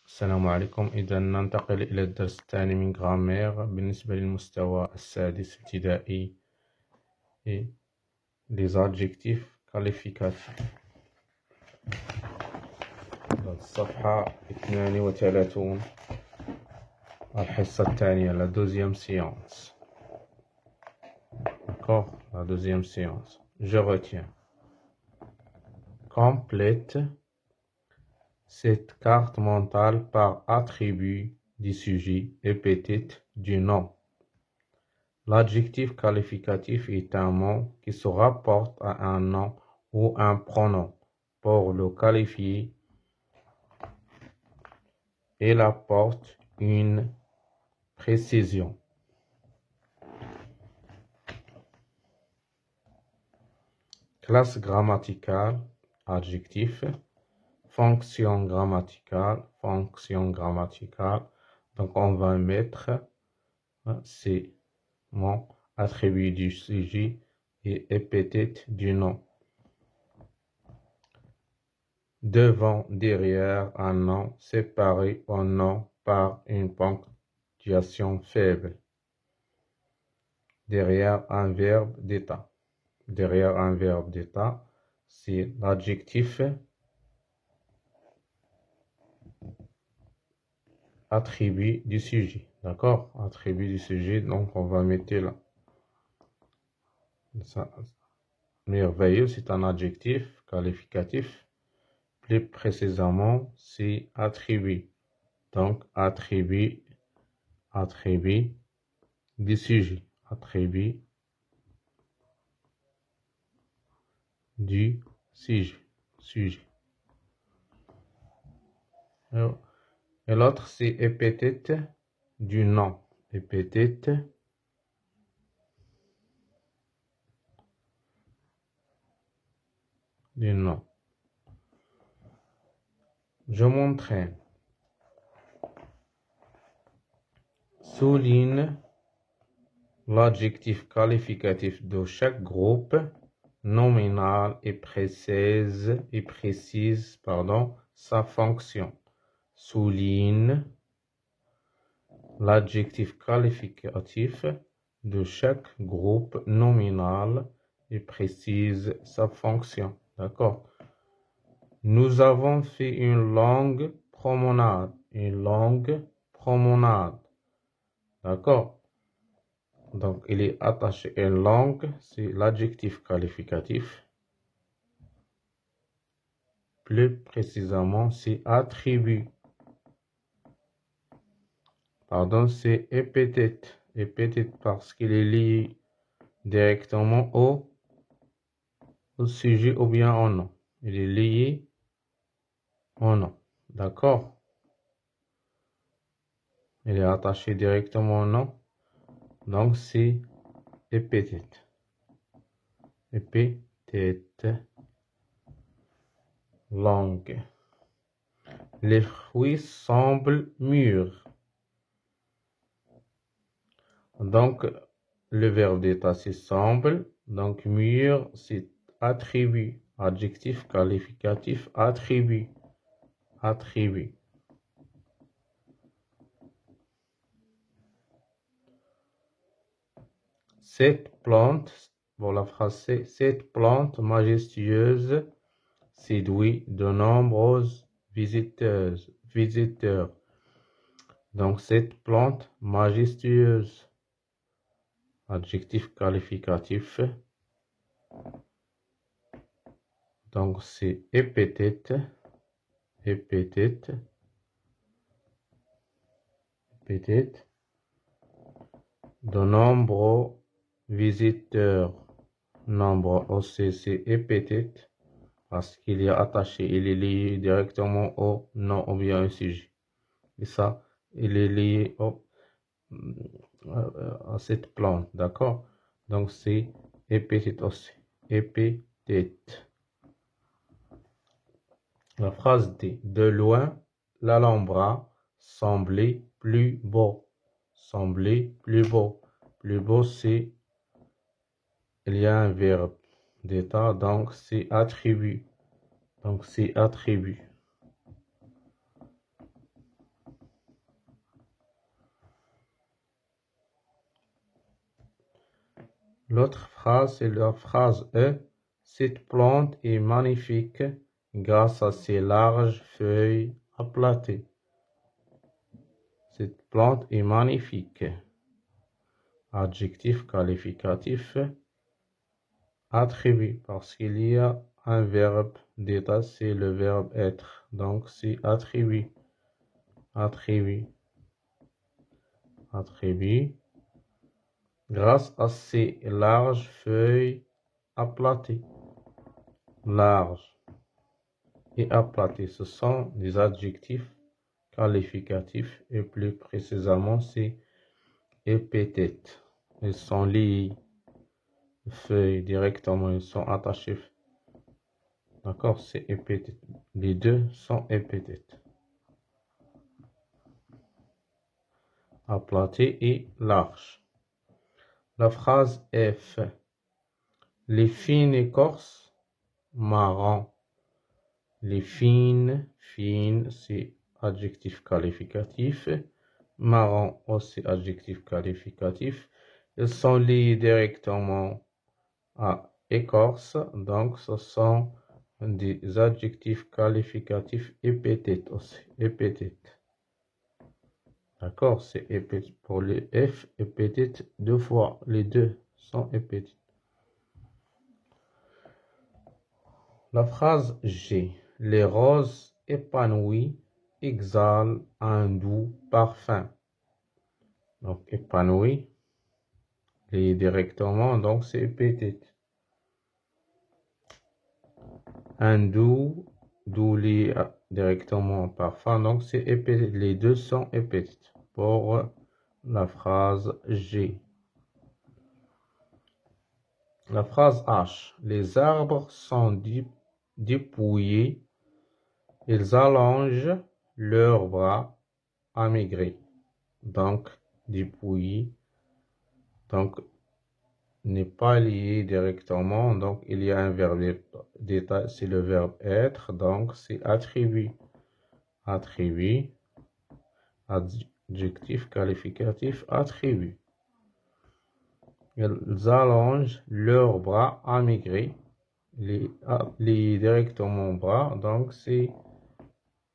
السلام عليكم. إذا ننتقل إلى الدرس الثاني من غرامير بالنسبة للمستوى السادس ابتدائي. Les adjectifs qualificatifs. الصفحة 32 الحصة الثانية la deuxième séance. D'accord, la deuxième séance. Je retiens. Complète cette carte mentale par attribut du sujet épithète du nom. L'adjectif qualificatif est un mot qui se rapporte à un nom ou un pronom pour le qualifier. Il apporte une précision. Classe grammaticale, adjectif. Fonction grammaticale. Donc on va mettre c'est mon attribut du sujet et épithète du nom. Devant, derrière un nom, séparé au nom par une ponctuation faible. Derrière un verbe d'état. Derrière un verbe d'état, c'est l'adjectif attribut du sujet. D'accord? Attribut du sujet, donc on va mettre là. Ça, merveilleux, c'est un adjectif qualificatif. Plus précisément, c'est attribut. Donc, attribut du sujet. Attribut du sujet. Et l'autre, c'est épithète du nom. Épithète du nom. Je m'entraîne. Souligne l'adjectif qualificatif de chaque groupe nominal et précise sa fonction. Souligne l'adjectif qualificatif de chaque groupe nominal et précise sa fonction. D'accord? Nous avons fait une longue promenade. D'accord? Donc, il est attaché à longue, c'est l'adjectif qualificatif. Plus précisément, c'est attribut. Pardon, c'est épithète. Épithète parce qu'il est lié directement au sujet ou bien au nom. Il est lié au nom. D'accord? Il est attaché directement au nom. Donc, c'est épithète. Épithète. Langue. Les fruits semblent mûrs. Donc, le verbe d'état, c'est semble. Donc, mûr, c'est attribut. Adjectif qualificatif, attribut. Cette plante, pour la phrase, cette plante majestueuse séduit de nombreux visiteurs. Donc, cette plante majestueuse. Adjectif qualificatif. Donc, c'est épithète. De nombreux visiteurs. Nombre aussi, c'est épithète parce qu'il est attaché, il est lié directement au nom ou bien au sujet. Et ça, il est lié à cette plante, d'accord? Donc, c'est épithète aussi. Épithète. La phrase dit, de loin, l'Alhambra semblait plus beau. Plus beau, c'est, il y a un verbe d'état, donc c'est attribut. L'autre phrase, c'est la phrase E. Cette plante est magnifique grâce à ses larges feuilles aplatées. Cette plante est magnifique. Adjectif qualificatif. Attribut, parce qu'il y a un verbe d'état, c'est le verbe être. Donc, c'est attribut. Attribut. Attribut. Grâce à ses larges feuilles aplatées. Large et aplaties, ce sont des adjectifs qualificatifs et plus précisément, c'est épithètes. Ils sont liés. Feuilles directement, ils sont attachés. D'accord, c'est épithète. Les deux sont épithètes. Aplati et large. La phrase F. Les fines écorces marron. Les fines, c'est adjectif qualificatif. Marron aussi adjectif qualificatif. Ils sont liés directement à écorce, donc ce sont des adjectifs qualificatifs épithètes aussi. Épithètes. D'accord, c'est épithète. Pour le F, épithète deux fois. Les deux sont épithètes. La phrase G. Les roses épanouies exhalent un doux parfum. Donc, épanoui, lié directement, donc c'est épithète. Un doux lié directement au parfum, donc c'est épithète. Les deux sont épithètes pour la phrase G. La phrase H. Les arbres sont dépouillés, ils allongent leurs bras amaigris. Donc, dépouillés, donc, n'est pas lié directement, donc il y a un verbe d'état, c'est le verbe être, donc c'est attribut. Attribut, adjectif qualificatif, attribut. Ils allongent leurs bras amaigris, lié directement bras, donc c'est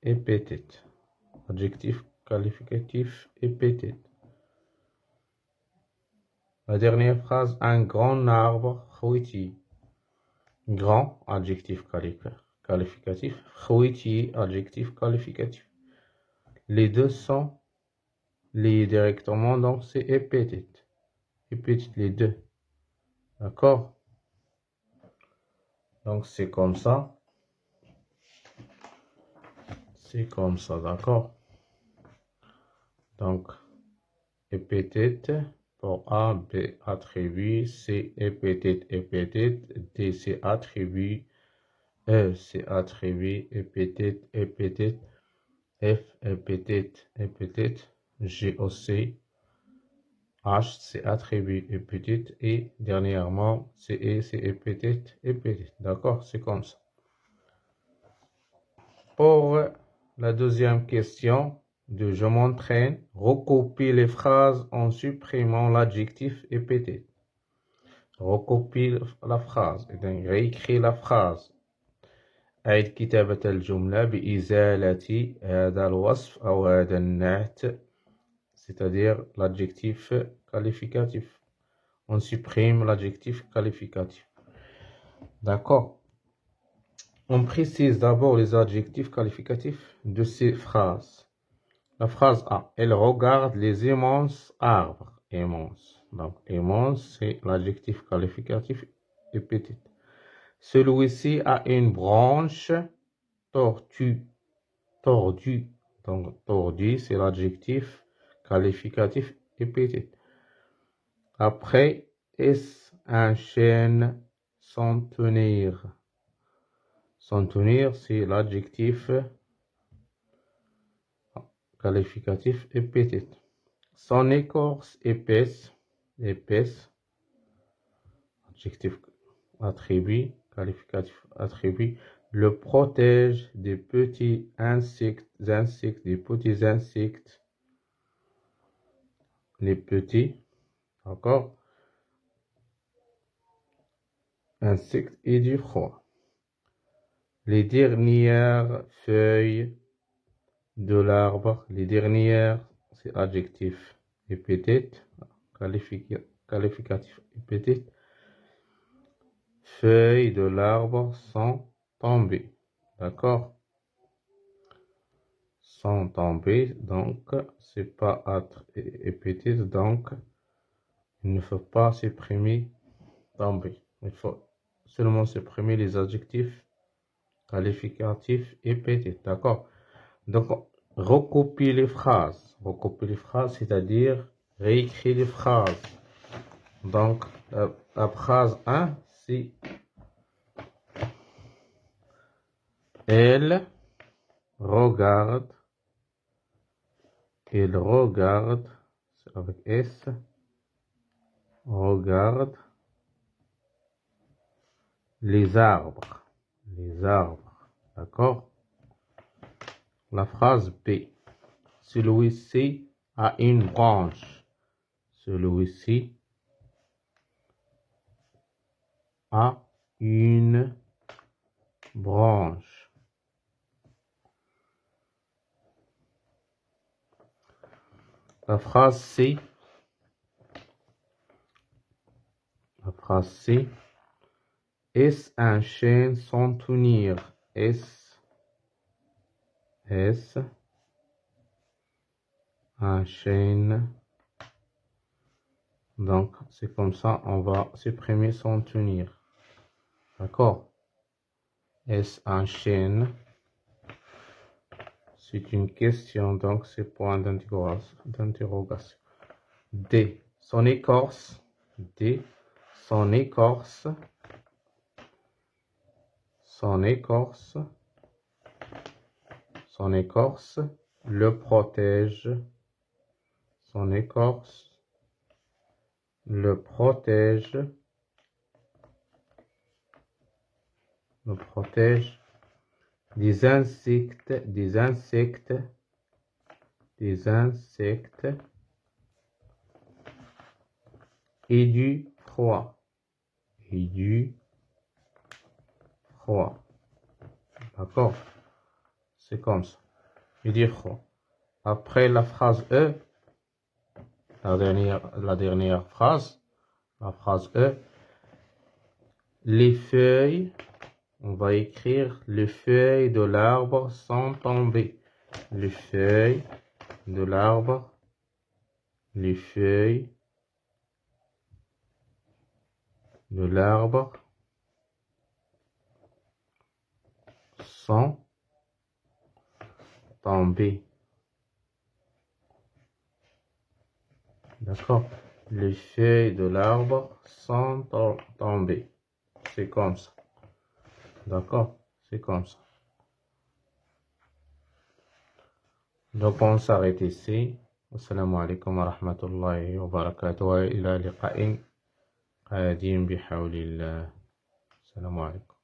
épithète. Adjectif qualificatif, épithète. La dernière phrase, un grand arbre fruitier. Grand, adjectif qualificatif. Fruitier, adjectif qualificatif. Les deux sont liés directement, donc c'est épithète. Épithète, les deux. D'accord? Donc c'est comme ça. C'est comme ça, d'accord? Donc, épithète. Pour A, B, attribut, C, épithète, D, c'est attribut, E, c'est attribut, épithète, F, épithète, G aussi, H, c'est attribut, épithète, et dernièrement, C, c'est épithète, d'accord, c'est comme ça. Pour la deuxième question, de je m'entraîne, recopie les phrases en supprimant l'adjectif épithète. Recopie la phrase, réécris la phrase. أعد كتابة الجملة بإزالة هذا الوصف أو هذا النعت, c'est-à-dire l'adjectif qualificatif. On supprime l'adjectif qualificatif. D'accord. On précise d'abord les adjectifs qualificatifs de ces phrases. La phrase A. Elle regarde les immenses arbres. Immense. Donc, immense, c'est l'adjectif qualificatif épithète. Celui-ci a une branche tordue. Donc, tordu, c'est l'adjectif qualificatif épithète. Après, est-ce un chêne centenaire? Centenaire, c'est l'adjectif qualificatif épithète. Son écorce épaisse, adjectif attribut, qualificatif attribut, le protège des petits insectes, des petits insectes, les petits, d'accord? insectes et du froid. Les dernières feuilles de l'arbre, les dernières, c'est adjectif épithète, qualificatif épithète. Feuilles de l'arbre sont tombées. D'accord? Sont tombées, donc c'est pas être épithète, donc il ne faut pas supprimer tomber. Il faut seulement supprimer les adjectifs qualificatifs épithètes. D'accord? Donc recopier les phrases. Recopier les phrases, c'est-à-dire réécrire les phrases. Donc la phrase 1, c'est elle regarde, c'est avec S, regarde les arbres, d'accord? La phrase B, celui-ci a une branche, celui-ci a une branche. La phrase C, est-ce un chêne sans tenir? Est-ce un chêne? Donc c'est comme ça, on va supprimer sans tenir. D'accord? Est-ce un chêne? C'est une question, donc c'est point d'interrogation. D, son écorce. D, son écorce. Son écorce le protège. Son écorce le protège. Des insectes et du froid. D'accord? C'est comme ça. Et du froid. Après la phrase E, la dernière phrase, la phrase E, les feuilles, on va écrire les feuilles de l'arbre sont tombées. Les feuilles de l'arbre, sont tombées. D'accord? Les feuilles de l'arbre sont tombées. C'est comme ça. D'accord? C'est comme ça. Donc on s'arrête ici. Assalamu alaikum wa rahmatullahi wa barakatuh. Wa ila liqa'in qadim bihawlillah. Assalamu alaikum.